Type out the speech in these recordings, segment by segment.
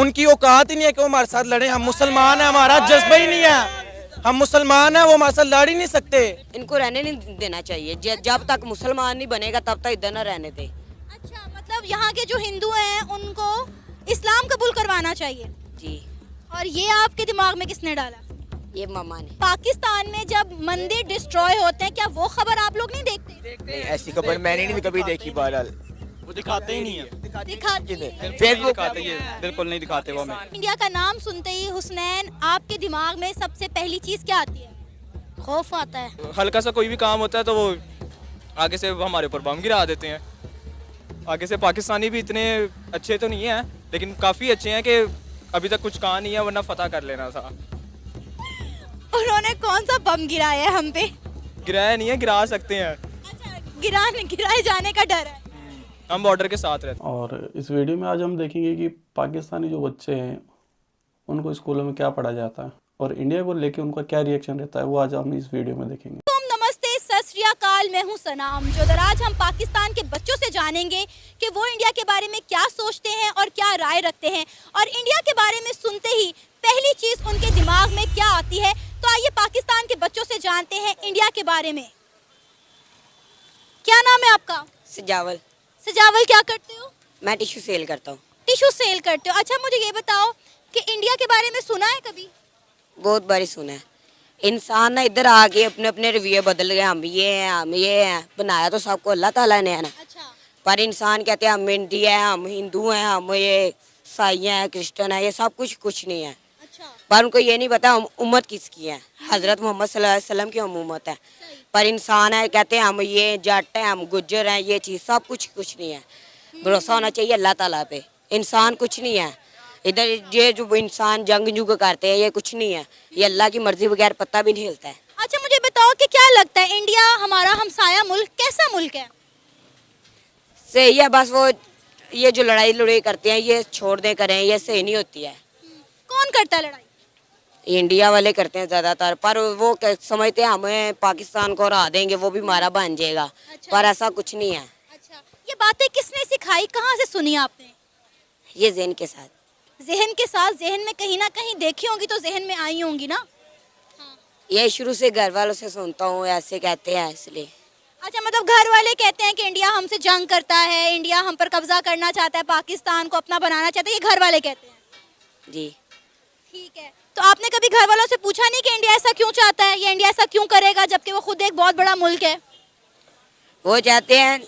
उनकी औकात ही नहीं है कि वो हमारे साथ लड़े। हम मुसलमान हैं, हमारा जज्बा ही नहीं है। हम मुसलमान हैं, वो हमारे साथ लड़ ही नहीं सकते। इनको रहने नहीं देना चाहिए। जब तक मुसलमान नहीं बनेगा तब तक इधर न रहने दे। अच्छा, मतलब यहाँ के जो हिंदू हैं उनको इस्लाम कबूल करवाना चाहिए जी। और ये आपके दिमाग में किसने डाला? ये मामा ने। पाकिस्तान में जब मंदिर डिस्ट्रॉय होते हैं, क्या वो खबर आप लोग नहीं देखते? नहीं, ऐसी खबर मैंने नहीं कभी देखी। बहरहाल वो दिखाते ही नहीं है, दिखाते हैं। फेसबुक दिखाते ही है, बिल्कुल नहीं दिखाते वो हमें। इंडिया का नाम सुनते ही हुसनैन, आपके दिमाग में सबसे पहली चीज क्या आती है? खौफ आता है। हल्का सा कोई भी काम होता है तो वो आगे से हमारे ऊपर बम गिरा देते हैं। आगे से पाकिस्तानी भी इतने अच्छे तो नहीं हैं, लेकिन काफ़ी अच्छे हैं कि अभी तक कुछ कहा नहीं है, वरना फतह कर लेना था। उन्होंने कौन सा बम गिराया है हम पे? गिराया नहीं है, गिरा सकते हैं। अच्छा, गिराए जाने का डर है। हम बॉर्डर के साथ रहते हैं। और इस वीडियो में आज हम देखेंगे कि पाकिस्तानी जो बच्चे हैं उनको स्कूलों में क्या पढ़ा जाता है और इंडिया को लेके उनका क्या रिएक्शन रहता है, वो आज हम इस वीडियो में देखेंगे। नमस्ते, सत श्री अकाल, मैं हूं सनाम जोधर। आज हम पाकिस्तान के बच्चों से जानेंगे कि वो इंडिया के बारे में क्या सोचते हैं और क्या राय रखते हैं, और इंडिया के बारे में सुनते ही पहली चीज उनके दिमाग में क्या आती है। तो आइए पाकिस्तान के बच्चों से जानते हैं इंडिया के बारे में। क्या नाम है आपका? सजावल। सजावल, क्या करते हो? मैं टिश्यू सेल करता हूँ। टिश्यू सेल करते हो? अच्छा, मुझे ये बताओ कि इंडिया के बारे में सुना है कभी? बहुत बारी सुना है। इंसान ना इधर आके अपने अपने रवैये बदल गए। हम ये हैं, हम ये हैं। बनाया तो सबको अल्लाह ताला ने है ना। अच्छा। पर इंसान कहते हैं हम इंडिया हैं, हम हिंदू हैं, हम ये ईसाई हैं, क्रिश्चियन हैं, ये सब कुछ नहीं है। अच्छा। पर उनको ये नहीं पता हम उम्मत किसकी है। हजरत मोहम्मद सल्लल्लाहु अलैहि वसल्लम की हम उम्मत है। पर इंसान है, कहते हैं हम ये जट हैं, हम गुज्जर हैं, ये चीज़ सब कुछ नहीं है। भरोसा होना चाहिए अल्लाह ताला पे। इंसान कुछ नहीं है इधर। ये जो इंसान जंग जुग करते हैं ये कुछ नहीं है। ये अल्लाह की मर्जी बगैर पत्ता भी नहीं हिलता है। अच्छा, मुझे बताओ कि क्या लगता है इंडिया हमारा हमसाया मुल्क कैसा मुल्क है? सही है, बस वो ये जो लड़ाई करते हैं ये छोड़ दे करें, ये सही नहीं होती है। कौन करता है लड़ाई? इंडिया वाले करते हैं ज़्यादातर। पर वो समझते हैं हमें पाकिस्तान को हरा देंगे, वो भी हमारा बन जाएगा। अच्छा। पर ऐसा कुछ नहीं है। अच्छा, ये बातें किसने सिखाई, कहाँ से सुनी आपने? ये ज़हन के साथ। जहन के साथ? जहन में कहीं ना कहीं देखी होंगी तो जहन में आई होंगी ना। ये शुरू से घर वालों से सुनता हूँ, ऐसे कहते हैं इसलिए। अच्छा, मतलब घर वाले कहते हैं कि इंडिया हमसे जंग करता है, इंडिया हम पर कब्जा करना चाहता है, पाकिस्तान को अपना बनाना चाहता है, ये घर वाले कहते हैं? जी। ठीक है, तो आपने कभी घर वालों से पूछा नहीं कि इंडिया ऐसा क्यों चाहता है या इंडिया ऐसा क्यों करेगा, जबकि वो खुद एक बहुत बड़ा मुल्क है? वो चाहते हैं,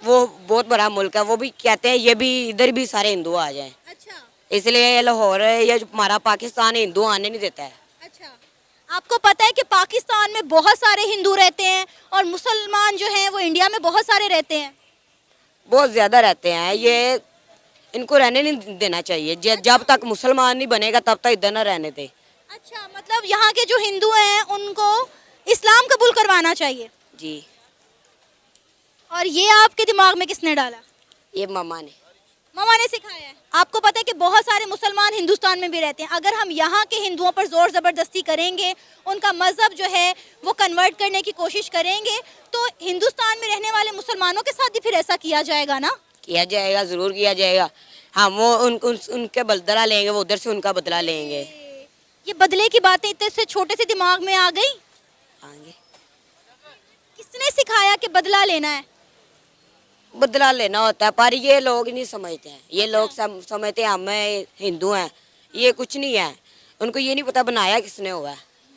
वो बहुत बड़ा मुल्क है, वो भी कहते हैं ये भी इधर भी सारे हिंदू आ जाएं। अच्छा। इसलिए ये लाहौर ये जो हमारा पाकिस्तान हिंदू आने नहीं देता है। अच्छा, आपको पता है कि पाकिस्तान में बहुत सारे हिंदू रहते हैं और मुसलमान जो हैं वो इंडिया में बहुत सारे रहते हैं? बहुत ज़्यादा रहते हैं। ये इनको रहने नहीं देना चाहिए। जब तक मुसलमान नहीं बनेगा तब तक इधर न रहने दे। अच्छा, मतलब यहाँ के जो हिंदू हैं उनको इस्लाम कबूल करवाना चाहिए? जी। और ये आपके दिमाग में किसने डाला? ये मामा ने। मामा ने सिखाया है? आपको पता है कि बहुत सारे मुसलमान हिंदुस्तान में भी रहते हैं। अगर हम यहाँ के हिंदुओं पर जोर ज़बरदस्ती करेंगे, उनका मज़हब जो है वो कन्वर्ट करने की कोशिश करेंगे, तो हिंदुस्तान में रहने वाले मुसलमानों के साथ भी फिर ऐसा किया जाएगा ना? किया जाएगा, ज़रूर किया जाएगा। हम वो उनके बदला लेंगे, वो उधर से उनका बदला लेंगे। ये बदले की बातें इतने से छोटे से दिमाग में आ गई? आगे किसने सिखाया कि बदला लेना है? बदला लेना होता है, पर ये लोग नहीं समझते हैं। ये लोग समझते हैं हमें हिंदू हैं, ये कुछ नहीं है। उनको ये नहीं पता बनाया किसने हुआ है।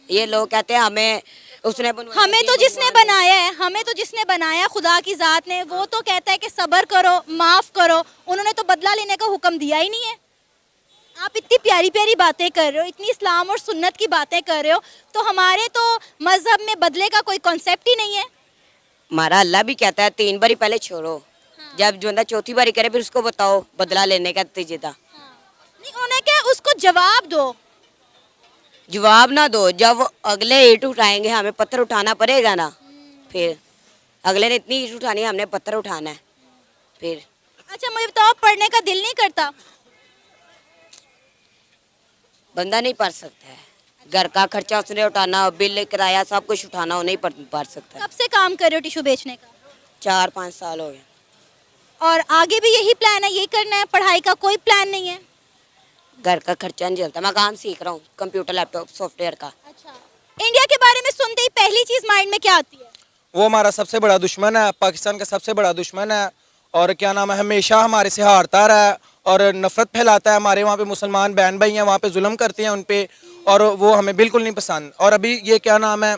ये लोग कहते हैं हमें उसने बनवाया। हमें तो जिसने बनाया है, हमें तो जिसने बनाया खुदा की ज़ात ने, वो तो कहता है कि सब्र करो, माफ़ करो। उन्होंने तो बदला लेने का हुक्म दिया ही नहीं है। आप इतनी प्यारी प्यारी बातें कर रहे हो, इतनी इस्लाम और सुन्नत की बातें कर रहे हो, तो हमारे तो मज़हब में बदले का कोई कॉन्सेप्ट ही नहीं है। हमारा अल्लाह भी कहता है 3 बारी पहले छोड़ो। हाँ। जब जो बंदा चौथी बारी करे फिर उसको बताओ बदला लेने का तरीका। हाँ। नहीं, उन्हें क्या, उसको जवाब दो। जवाब ना दो, जब अगले ईंट उठाएंगे हमें पत्थर उठाना पड़ेगा ना। फिर अगले ने इतनी ईंट उठानी है, हमने पत्थर उठाना है फिर। अच्छा, मुझे बताओ, पढ़ने का दिल नहीं करता? बंदा नहीं पढ़ सकता है। घर का खर्चा उसने उठाना, बिल किराया सब कुछ उठाना, वो नहीं पढ़ सकता। कब से काम कर रहे हो टिश्यू बेचने का? 4-5 साल हो गए। और आगे भी यही प्लान है, यही करना है? पढ़ाई का कोई प्लान नहीं है? घर का खर्चा नहीं चलता। मैं काम सीख रहा हूँ, कंप्यूटर लैपटॉप सॉफ्टवेयर का। अच्छा, इंडिया के बारे में सुनते ही पहली चीज माइंड में क्या आती है? वो हमारा सबसे बड़ा दुश्मन है, पाकिस्तान का सबसे बड़ा दुश्मन है। और क्या नाम है, हमेशा हमारे से हारता रहा है और नफरत फैलाता है। हमारे वहाँ पे मुसलमान बहन भाई हैं, वहाँ पे जुल्म करते हैं उन पे, और वो हमें बिल्कुल नहीं पसंद। और अभी ये क्या नाम है,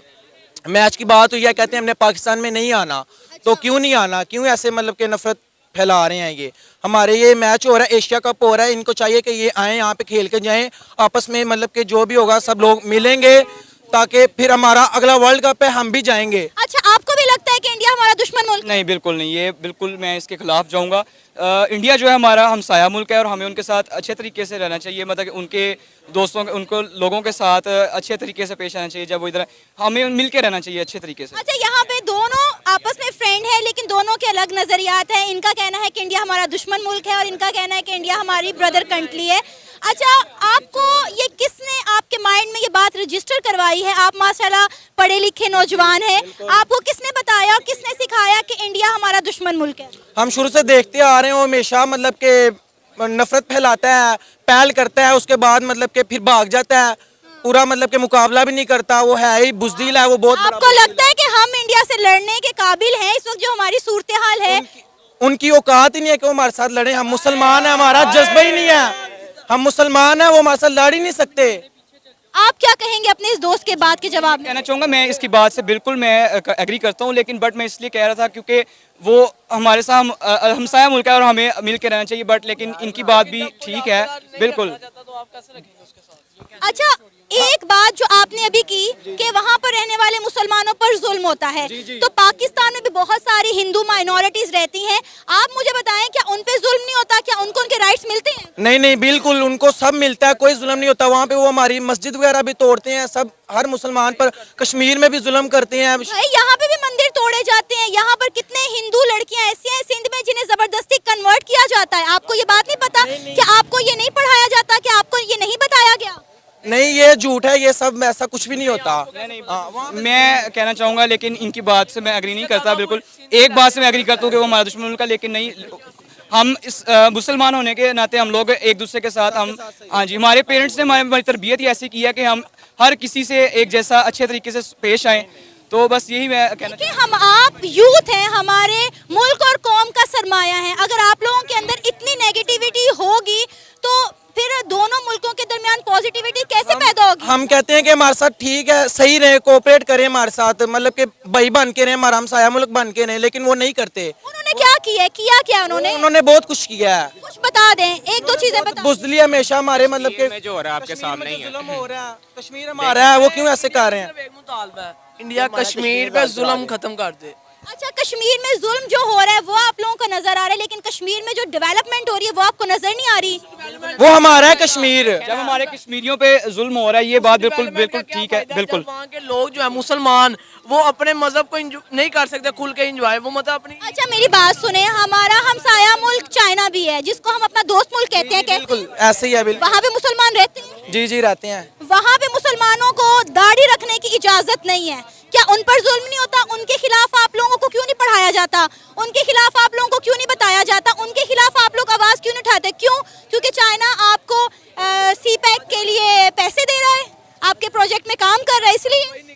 मैच की बात हुई है, कहते हैं हमने पाकिस्तान में नहीं आना। तो क्यों नहीं आना, क्यों ऐसे मतलब कि नफरत फैला रहे हैं? ये हमारे ये मैच हो रहा है, एशिया कप हो रहा है, इनको चाहिए कि ये आएँ यहाँ पे खेल के जाएँ आपस में, मतलब कि जो भी होगा सब लोग मिलेंगे ताकि फिर हमारा अगला वर्ल्ड कप है हम भी जाएंगे। अच्छा, आपको भी लगता है कि इंडिया हमारा दुश्मन मुल्क है? नहीं, बिल्कुल नहीं, ये बिल्कुल मैं इसके खिलाफ जाऊंगा। इंडिया जो है हमारा हमसाया मुल्क है और हमें उनके साथ अच्छे तरीके से रहना चाहिए, मतलब कि उनके दोस्तों उनको लोगों के साथ अच्छे तरीके से पेश आना चाहिए। जब वो इधर हमें मिल के रहना चाहिए अच्छे तरीके से। अच्छा, यहाँ पे दोनों आपस में फ्रेंड है लेकिन दोनों के अलग नजरियात हैं। इनका कहना है कि इंडिया हमारा दुश्मन मुल्क है और इनका कहना है कि इंडिया हमारी ब्रदर कंट्री है। अच्छा, आपको ये किसने आपके माइंड में ये बात रजिस्टर करवाई है? आप माशाल्लाह पढ़े लिखे नौजवान हैं, आपको किसने बताया और किसने सिखाया कि इंडिया हमारा दुश्मन मुल्क है? हम शुरू से देखते आ रहे हैं, वो हमेशा मतलब कि नफरत फैलाता है, पहल करता है, उसके बाद मतलब कि फिर भाग जाता है, पूरा मतलब कि मुकाबला भी नहीं करता। वो है ही बुज़दिल है, वो बहुत बड़ा आपको लगता है कि हम इंडिया से लड़ने के काबिल हैं इस वक्त जो हमारी सूरत हाल है? उनकी औकात ही नहीं है कि वो हमारे साथ लड़े। हम मुसलमान हैं, हमारा जज्बा ही नहीं है, हम मुसलमान हैं, वो हमारे साथ लड़ ही नहीं सकते। आप क्या कहेंगे अपने इस दोस्त के बात के जवाब में? कहना चाहूँगा मैं इसकी बात से बिल्कुल मैं एग्री करता हूँ, लेकिन बट मैं इसलिए कह रहा था क्योंकि वो हमारे साथ हमसाया मुल्क है और हमें मिल के रहना चाहिए। बट लेकिन इनकी बात भी ठीक है, बिल्कुल। अच्छा, एक बात जो आपने अभी की कि वहाँ पर रहने वाले मुसलमानों पर जुल्म होता है, तो पाकिस्तान में भी बहुत सारी हिंदू माइनॉरिटीज रहती हैं। आप मुझे बताएं, क्या उन पे जुल्म नहीं होता? क्या उनको उनके राइट्स मिलते हैं? नहीं नहीं, बिल्कुल उनको सब मिलता है, कोई जुल्म नहीं होता। वहाँ पे वो हमारी मस्जिद वगैरह भी तोड़ते हैं, सब हर मुसलमान पर। कश्मीर में भी जुल्म करते हैं। भाई, यहाँ पे भी मंदिर तोड़े जाते हैं। यहाँ पर कितने हिंदू लड़कियां ऐसी हैं सिंध में जिन्हें जबरदस्ती कन्वर्ट किया जाता है। आपको ये बात नहीं पता? कि आपको ये नहीं पढ़ाया जाता? कि आपको ये नहीं बताया गया? नहीं, ये झूठ है, ये सब ऐसा कुछ भी नहीं होता। मैं कहना चाहूँगा, लेकिन इनकी बात से मैं एग्री नहीं करता बिल्कुल। एक बात से मैं एग्री करता हूँ कि वो हमारा दुश्मन मुल्क है, लेकिन नहीं, हम इस मुसलमान होने के नाते हम लोग एक दूसरे के साथ हम, हाँ जी, हमारे पेरेंट्स ने हमारी तरबियत ही ऐसी की है कि हम हर किसी से एक जैसा अच्छे तरीके से पेश आएँ। तो बस यही मैं कहना कि हम आप यूथ हैं, हमारे मुल्क और कौम का सरमाया है। अगर आप लोगों के अंदर इतनी नेगेटिविटी होगी तो फिर दोनों मुल्कों के दरमियान पॉजिटिविटी कैसे पैदा होगी? हम कहते हैं कि हमारे साथ ठीक है, सही रहे, कोऑपरेट करें हमारे साथ, मतलब कि भाई बन के रहे, हमारा हमसाया मुल्क बन के रहे, लेकिन वो नहीं करते। उन्होंने क्या किया है? किया क्या उन्होंने बहुत कुछ किया है। कुछ बता दें, एक दो चीजें बता। बुज़दिली हमेशा हमारे मतलब के जो हो रहा है आपके सामने ही है। जुल्म हो रहा है, कश्मीर हमारा है, वो क्यों ऐसे कर रहे हैं? इंडिया कश्मीर पे जुल्म खत्म कर दे। अच्छा, कश्मीर में जुल्म जो हो रहा है वो आप लोगों को नजर आ रहा है, लेकिन कश्मीर में जो डेवलपमेंट हो रही है वो आपको नजर नहीं आ रही? वो हमारा है कश्मीर। जब हमारे कश्मीरियों पे जुल्म हो रहा है, ये बात बिल्कुल बिल्कुल ठीक है, बिल्कुल। वहाँ के लोग जो है मुसलमान, वो अपने मजहब को नहीं कर सकते खुल के एंजॉय, वो मतलब अपनी। अच्छा, मेरी बात सुने, हमारा हमसाया मुल्क चाइना भी है जिसको हम अपना दोस्त मुल्क कहते हैं। बिल्कुल ऐसे ही है, बिल्कुल। वहाँ पे मुसलमान रहते हैं? जी जी, रहते हैं। वहाँ पे मुसलमानों को दाढ़ी रखने की इजाजत नहीं है। क्या उन पर जुल्म नहीं होता? उनके खिलाफ आप लोगों को क्यों नहीं पढ़ाया जाता? उनके खिलाफ आप लोगों को क्यों नहीं बताया जाता? उनके खिलाफ आप लोग आवाज क्यों नहीं उठाते? क्यों? क्योंकि चाइना आपको सी पैक के लिए पैसे दे रहा है, आपके प्रोजेक्ट में काम कर रहा है, इसलिए।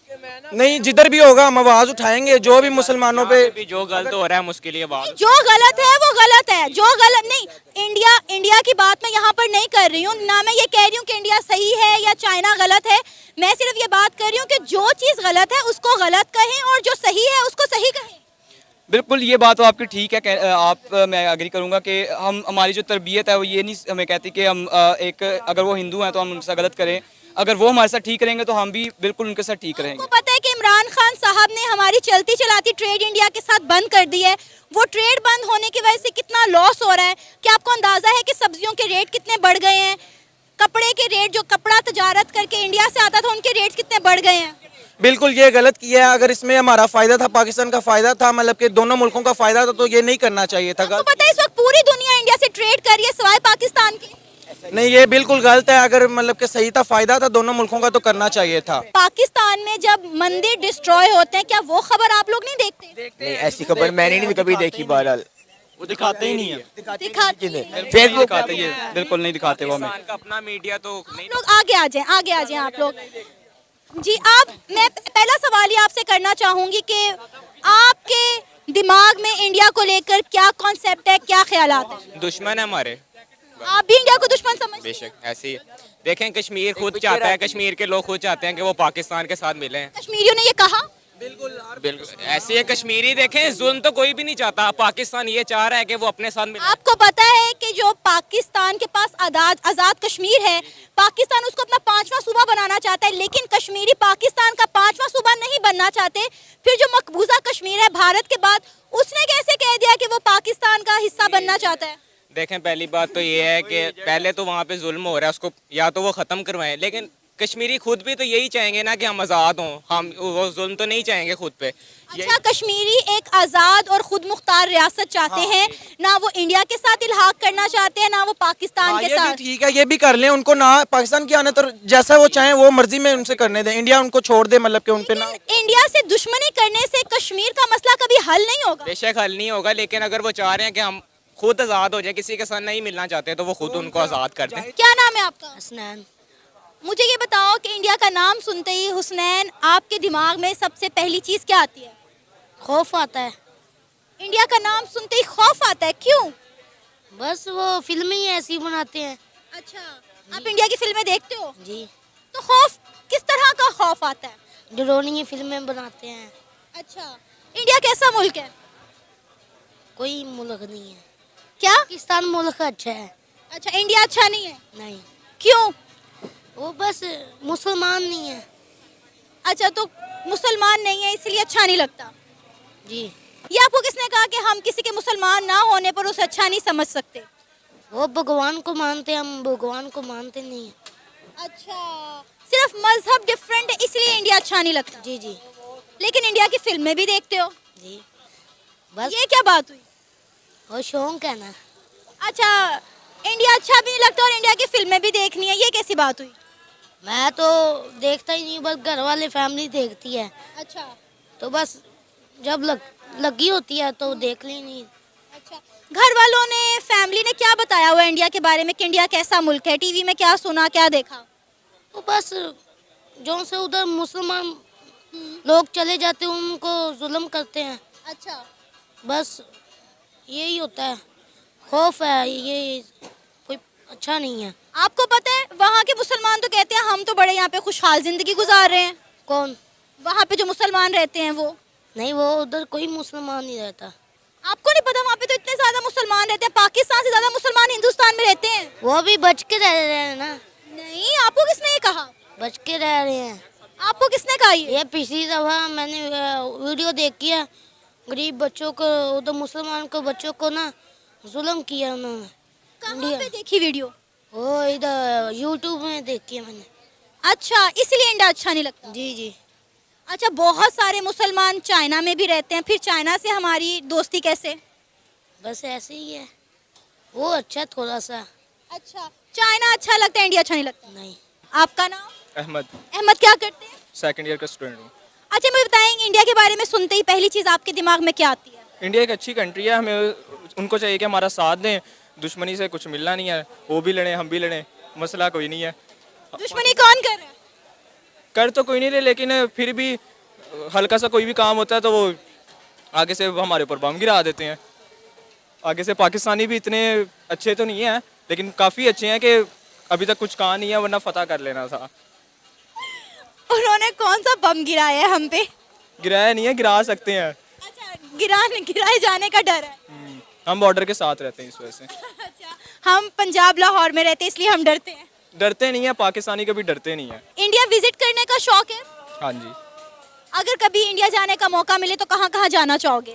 नहीं, जिधर भी होगा हम आवाज उठाएंगे, जो भी मुसलमानों पे भी जो गलत हो रहा है उसके लिए बात। जो गलत है वो गलत है, जो गलत नहीं। इंडिया की बात मैं यहाँ पर नहीं कर रही हूँ, ना मैं ये कह रही हूँ कि इंडिया सही है या चाइना गलत है। मैं सिर्फ ये बात कर रही हूँ कि जो चीज़ गलत है उसको गलत कहें और जो सही है उसको सही कहें। बिल्कुल, ये बात तो आपकी ठीक है। मैं एग्री करूंगा कि हमारी जो तरबियत है वो ये नहीं हमें कहती कि हम अगर वो हिंदू हैं तो हम उनके साथ गलत करें। अगर वो हमारे साथ ठीक रहेंगे तो हम भी बिल्कुल उनके साथ ठीक रहेंगे। आपको पता है कि इमरान खान साहब ने हमारी चलती चलाती ट्रेड इंडिया के साथ बंद कर दी है। वो ट्रेड बंद होने की वजह से कितना लॉस हो रहा है। क्या आपको अंदाजा है कि सब्जियों के रेट कितने बढ़ गए हैं? कपड़े के रेट, जो कपड़ा तजारत करके इंडिया से आता था, उनके रेट्स कितने बढ़ गए हैं? बिल्कुल ये गलत किया है। अगर इसमें हमारा फायदा था, पाकिस्तान का फायदा था, मतलब कि दोनों मुल्कों का फायदा था, तो ये नहीं करना चाहिए था। आपको पता है इस वक्त पूरी दुनिया इंडिया से ट्रेड कर रही है सिवाय पाकिस्तान के। नहीं, ये बिल्कुल गलत है। अगर मतलब कि सही था, फायदा था दोनों मुल्कों का, तो करना चाहिए था। पाकिस्तान में जब मंदिर डिस्ट्रॉय होते हैं, क्या वो खबर आप लोग नहीं देखते? नहीं, ऐसी खबर मैंने नहीं कभी देखी। बहरहाल वो दिखाते ही नहीं है, दिखाते हैं। फेसबुक दिखाते ही बिल्कुल नहीं दिखाते वो हमें। पाकिस्तान का अपना मीडिया तो नहीं। लोग आगे आ जाएं, आगे आ जाएं आप लोग। जी आप, मैं पहला सवाल ये आपसे करना चाहूंगी कि आपके दिमाग में इंडिया को लेकर क्या कॉन्सेप्ट है, क्या ख्यालात है? दुश्मन है हमारे, आप भी इंडिया को दुश्मन समझते हैं? बेशक ऐसे ही है। देखें कश्मीर खुद चाहता है, कश्मीर के लोग खुद चाहते हैं कि वो पाकिस्तान के साथ मिलें। कश्मीरियों ने ये कहा? बिल्कुल ऐसे है कश्मीरी। देखें जुल्म तो कोई भी नहीं चाहता, पाकिस्तान ये चाह रहा है कि वो अपने साथ मिले। आपको पता है कि जो पाकिस्तान के पास आज़ाद कश्मीर है, पाकिस्तान उसको अपना 5वां सूबा बनाना चाहता है, लेकिन कश्मीरी पाकिस्तान का 5वां सूबा नहीं बनना चाहते। फिर जो मकबूजा कश्मीर है भारत के बाद, उसने कैसे कह दिया कि वो पाकिस्तान का हिस्सा बनना चाहता है? देखें पहली बात तो ये है कि पहले तो वहाँ पे जुल्म हो रहा है, उसको या तो वो ख़त्म करवाएं। लेकिन कश्मीरी खुद भी तो यही चाहेंगे ना कि हम आज़ाद हों, हम वो जुल्म तो नहीं चाहेंगे खुद पे। अच्छा, कश्मीरी एक आज़ाद और खुद मुख्तार रियासत चाहते हैं, ना वो इंडिया के साथ इल्हाक करना चाहते हैं, ना वो पाकिस्तान के ये भी साथ। ठीक है, ये भी कर लें, उनको ना पाकिस्तान की आने तो जैसा वो चाहें वो मर्जी में उनसे करने दें, इंडिया उनको छोड़ दे, मतलब कि उन पे ना। इंडिया से दुश्मनी करने से कश्मीर का मसला कभी हल नहीं होगा। बेशक हल नहीं होगा, लेकिन अगर वो चाह रहे हैं कि हम खुद आज़ाद हो जाए, किसी के साथ नहीं मिलना चाहते, तो वो खुद उनको आज़ाद कर दें। क्या नाम है आपका? हसनैन। मुझे ये बताओ कि इंडिया का नाम सुनते ही हुसनैन, आपके दिमाग में सबसे पहली चीज क्या आती है? खौफ आता है। इंडिया का नाम सुनते ही खौफ आता है, क्यों? बस वो फिल्में ही ऐसी बनाते हैं। अच्छा, आप इंडिया की फिल्में देखते हो? जी। तो खौफ किस तरह का खौफ आता है? डरावनी फिल्में बनाते हैं। अच्छा, इंडिया कैसा मुल्क है? कोई मुल्क नहीं है। क्या? पाकिस्तान मुल्क अच्छा है। अच्छा, इंडिया अच्छा नहीं है? नहीं, क्यों? वो बस मुसलमान नहीं है। अच्छा, तो मुसलमान नहीं है इसलिए अच्छा नहीं लगता। जी। ये आपको किसने कहा कि हम किसी के मुसलमान ना होने पर उसे अच्छा नहीं समझ सकते? वो भगवान को मानते हैं, हम भगवान को मानते नहीं है। अच्छा, सिर्फ मजहब डिफरेंट है इसलिए इंडिया अच्छा नहीं लगता। जी जी लेकिन इंडिया की फिल्में भी देखते हो? जी। बस ये क्या बात हुई? वो शौक है ना। अच्छा, इंडिया अच्छा भी नहीं लगता और इंडिया की फिल्में भी देखनी है, ये कैसी बात हुई? मैं तो देखता ही नहीं, बस घर वाले फैमिली देखती है। अच्छा तो बस जब लगी होती है तो देख ली नहीं। अच्छा, घर वालों ने, फैमिली ने क्या बताया हुआ इंडिया के बारे में कि इंडिया कैसा मुल्क है? टीवी में क्या सुना, क्या देखा? तो बस जो से उधर मुसलमान लोग चले जाते हैं उनको जुल्म करते हैं। अच्छा, बस यही होता है, खौफ है, ये कोई अच्छा नहीं है। आपको पता है वहाँ के मुसलमान तो कहते हैं हम तो बड़े यहाँ पे खुशहाल जिंदगी गुजार रहे हैं। कौन? वहाँ पे जो मुसलमान रहते हैं वो। नहीं, वो उधर कोई मुसलमान नहीं रहता। आपको नहीं पता? वहाँ पे तो इतने ज्यादा मुसलमान रहते हैं, पाकिस्तान से ज्यादा मुसलमान हिंदुस्तान में रहते हैं। वो भी बच के रह रहे हैं ना। नहीं, आपको किसने ये कहा? बच के रह रहे हैं। आपको किसने कहा ये? पिछली दफा मैंने वीडियो देखी है, गरीब बच्चों को, उधर मुसलमान को बच्चों को ना जुल्म किया उन्होंने। कहाँ पे देखी वीडियो? वो इधर यूट्यूब में देखी है मैंने। अच्छा, इसलिए इंडिया अच्छा नहीं लगता? जी जी। अच्छा, बहुत सारे मुसलमान चाइना में भी रहते हैं, फिर चाइना से हमारी दोस्ती कैसे? बस ऐसे ही है, वो अच्छा थोड़ा सा। अच्छा, चाइना अच्छा लगता है, इंडिया अच्छा नहीं लगता? नहीं। आपका नाम? अहमद, अहमद, क्या करते हैं? सेकंड ईयर का स्टूडेंट हूँ। अच्छा, मुझे बताएंगे इंडिया के बारे में सुनते ही पहली चीज आपके दिमाग में क्या आती है? इंडिया एक अच्छी कंट्री है, हमें उनको चाहिए कि हमारा साथ दें, दुश्मनी से कुछ मिलना नहीं है, वो भी लड़ें हम भी लड़ें, मसला कोई नहीं है। दुश्मनी कौन कर रहा है? कर तो कोई नहीं रहे, लेकिन फिर भी हल्का सा कोई भी काम होता है तो वो आगे से हमारे ऊपर बम गिरा देते हैं। आगे से पाकिस्तानी भी इतने अच्छे तो नहीं हैं, लेकिन काफ़ी अच्छे हैं कि अभी तक कुछ कहा नहीं है, वरना फतह कर लेना था। उन्होंने कौन सा बम गिराया है हम पे? गिराया नहीं है, गिरा सकते हैं। अच्छा, गिराए जाने का डर है। हम बॉर्डर के साथ रहते हैं इस वजह से। अच्छा, हम पंजाब लाहौर में रहते हैं इसलिए हम डरते हैं। डरते नहीं है, पाकिस्तानी कभी डरते नहीं है। इंडिया विजिट करने का शौक है? हाँ जी। अगर कभी इंडिया जाने का मौका मिले तो कहाँ कहाँ जाना चाहोगे?